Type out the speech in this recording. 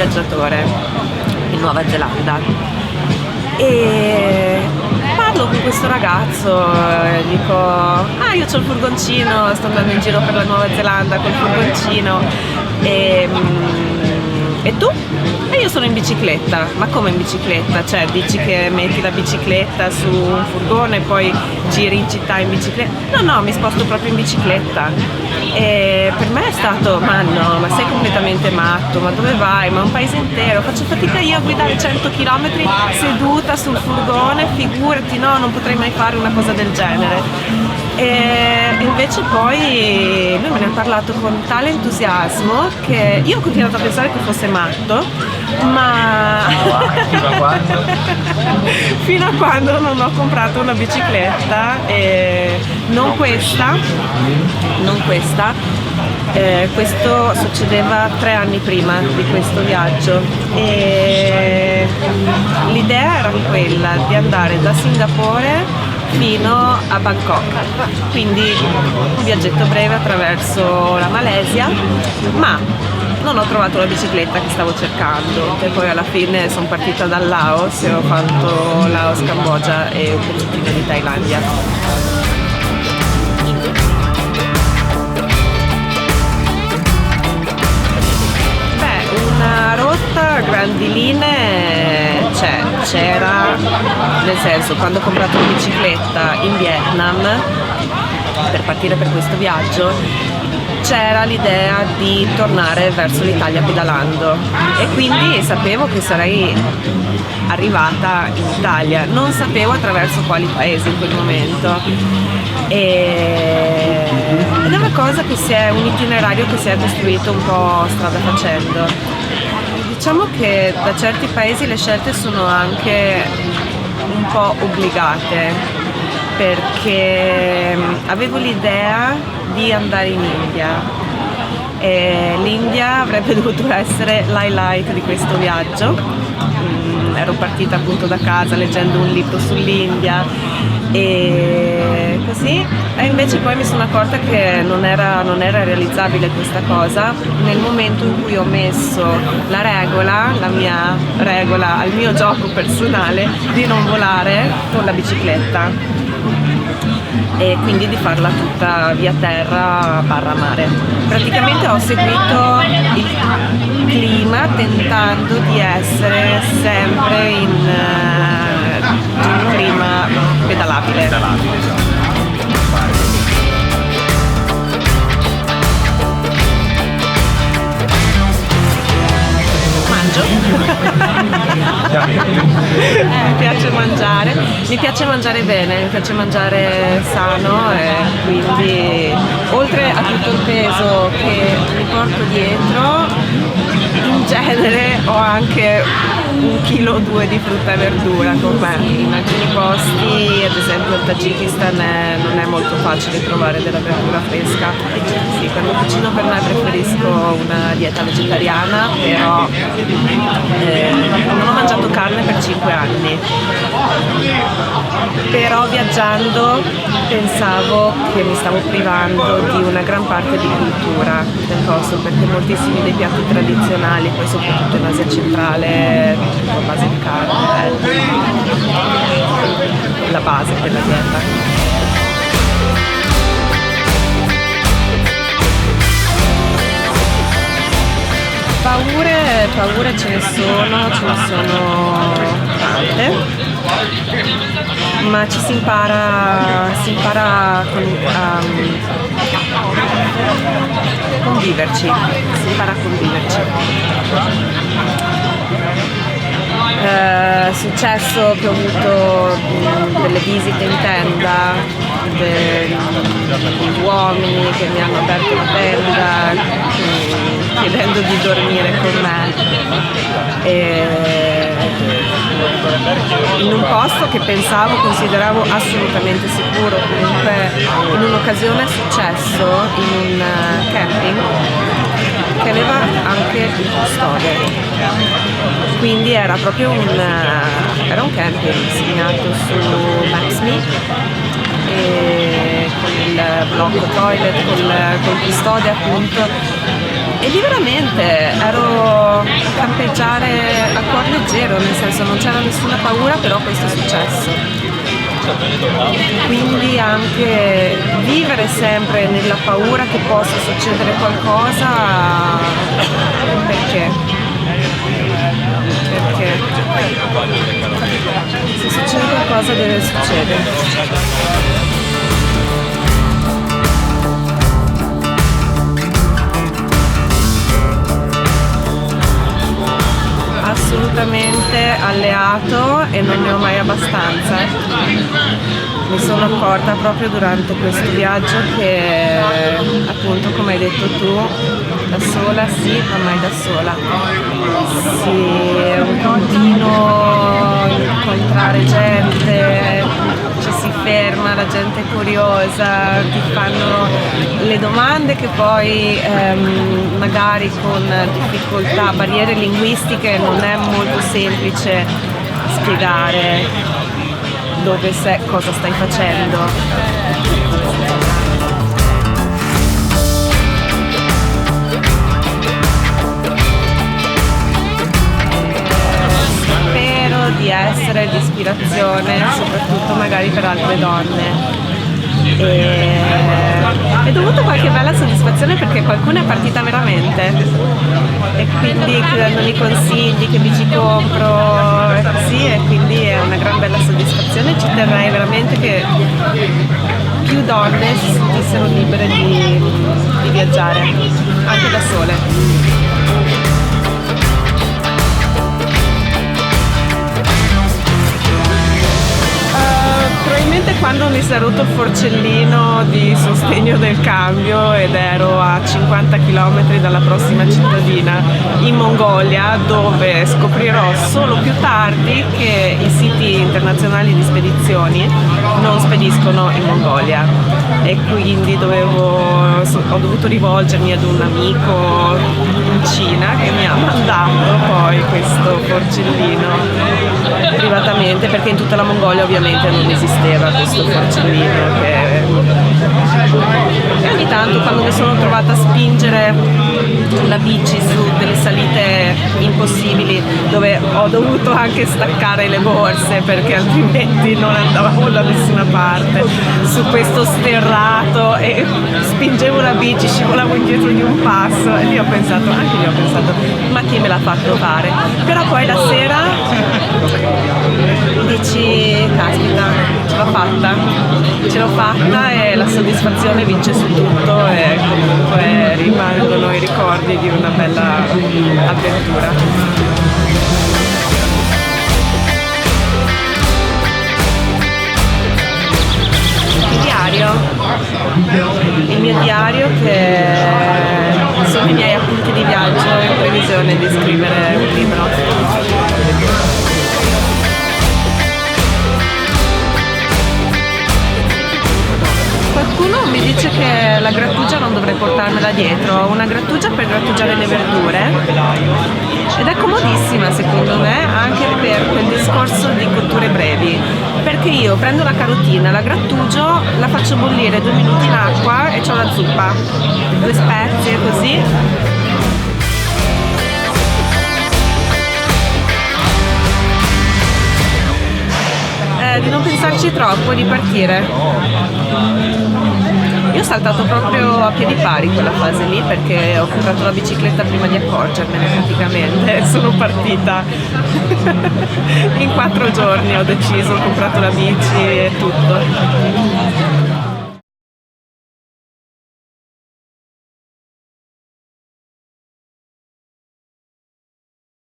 viaggiatore in Nuova Zelanda e parlo con questo ragazzo, dico io c'ho il furgoncino, sto andando in giro per la Nuova Zelanda col furgoncino e tu? E io sono in bicicletta. Ma come in bicicletta? Cioè dici che metti la bicicletta su un furgone e poi giri in città in bicicletta? No, mi sposto proprio in bicicletta. E per me è stato, ma no, ma sei completamente matto, ma dove vai? Ma un paese intero, faccio fatica io a guidare 100 km seduta sul furgone, figurati, no, non potrei mai fare una cosa del genere. E invece poi lui me ne ha parlato con tale entusiasmo che io ho continuato a pensare che fosse matto, ma fino a quando non ho comprato una bicicletta e non questa, questo succedeva 3 anni prima di questo viaggio e l'idea era quella di andare da Singapore fino a Bangkok, quindi un viaggetto breve attraverso la Malesia, ma non ho trovato la bicicletta che stavo cercando e poi alla fine sono partita dal Laos e ho fatto Laos, Cambogia e un pezzettino di Thailandia. Una rotta a grandi linee c'era, nel senso, quando ho comprato la bicicletta in Vietnam per partire per questo viaggio c'era l'idea di tornare verso l'Italia pedalando e quindi sapevo che sarei arrivata in Italia, non sapevo attraverso quali paesi in quel momento ed è una cosa che un itinerario che si è costruito un po' strada facendo. Diciamo che da certi paesi le scelte sono anche un po' obbligate perché avevo l'idea di andare in India e l'India avrebbe dovuto essere l'highlight di questo viaggio. Ero partita appunto da casa leggendo un libro sull'India e così e invece poi mi sono accorta che non era realizzabile questa cosa nel momento in cui ho messo la mia regola al mio gioco personale di non volare con la bicicletta e quindi di farla tutta via terra barra mare. Praticamente ho seguito il clima tentando di essere sempre in un clima pedalabile. Mangio. Mi piace mangiare bene, mi piace mangiare sano e quindi oltre a tutto il peso che mi porto dietro, in genere ho anche 1 chilo o 2 di frutta e verdura con me. In alcuni posti, ad esempio il Tagikistan, non è molto facile trovare della verdura fresca. Sì, quando cucino per me preferisco una dieta vegetariana, però non ho mangiato carne per 5 anni. Però viaggiando pensavo che mi stavo privando di una gran parte di cultura del posto, perché moltissimi dei piatti tradizionali, poi soprattutto in Asia centrale, a base di carne, è la base della dieta. Paure ce ne sono tante, ma ci si impara a conviverci, È successo che ho avuto delle visite in tenda, degli uomini che mi hanno aperto la tenda chiedendo di dormire con me in un posto che consideravo assolutamente sicuro. Comunque in un'occasione è successo in un camping che aveva anche il custode, quindi era proprio un camping segnato su Maps.me e con il blocco toilet, col custode appunto, e lì veramente ero a campeggiare a cuor leggero, nel senso non c'era nessuna paura, però questo è successo. Quindi anche vivere sempre nella paura che possa succedere qualcosa, perché? Perché se succede qualcosa deve succedere. Assolutamente alleato e non ne ho mai abbastanza. Mi sono accorta proprio durante questo viaggio che, appunto, come hai detto tu, da sola sì, ma mai da sola. Sì, è un continuo incontrare gente, ci si ferma, la gente è curiosa, ti fanno le domande che poi magari con difficoltà, barriere linguistiche non è molto semplice spiegare dove sei, cosa stai facendo. Spero di essere di ispirazione, soprattutto magari per altre donne. E ho avuto qualche bella soddisfazione perché qualcuno è partita veramente, e quindi dandomi consigli che mi ci compro e così, e quindi è una gran bella soddisfazione. Ci terrei veramente che più donne si sentissero libere di viaggiare anche da sole. Probabilmente quando mi si è rotto il forcellino di sostegno del cambio ed ero a 50 km dalla prossima cittadina in Mongolia, dove scoprirò solo più tardi che i siti internazionali di spedizioni non spediscono in Mongolia, e quindi ho dovuto rivolgermi ad un amico in Cina che mi ha mandato poi questo forcellino privatamente, perché in tutta la Mongolia ovviamente non esisteva questo forcellino e ogni tanto quando mi sono trovata a spingere la bici su delle salite impossibili, dove ho dovuto anche staccare le borse perché altrimenti non andavamo da nessuna parte, su questo sterrato, e spingevo la bici, scivolavo indietro di un passo, e lì ho pensato, ma chi me l'ha fatto fare? Però poi la sera dici, caspita, ce l'ho fatta e la soddisfazione vince su tutto, e comunque rimangono i ricordi di una bella avventura. Il mio diario, che sono i miei appunti di viaggio in previsione di scrivere un libro. Qualcuno mi dice che la grattugia non dovrei portarmela dietro. Ho una grattugia per grattugiare le verdure ed è comodissima secondo me, anche per quel discorso di cotture brevi, perché io prendo la carotina, la grattugio, la faccio bollire 2 minuti in acqua e c'ho la zuppa, 2 spezie così. Di non pensarci troppo, di partire. Io ho saltato proprio a piedi pari quella fase lì, perché ho comprato la bicicletta prima di accorgermene praticamente. Sono partita in 4 giorni, ho deciso, ho comprato la bici e tutto.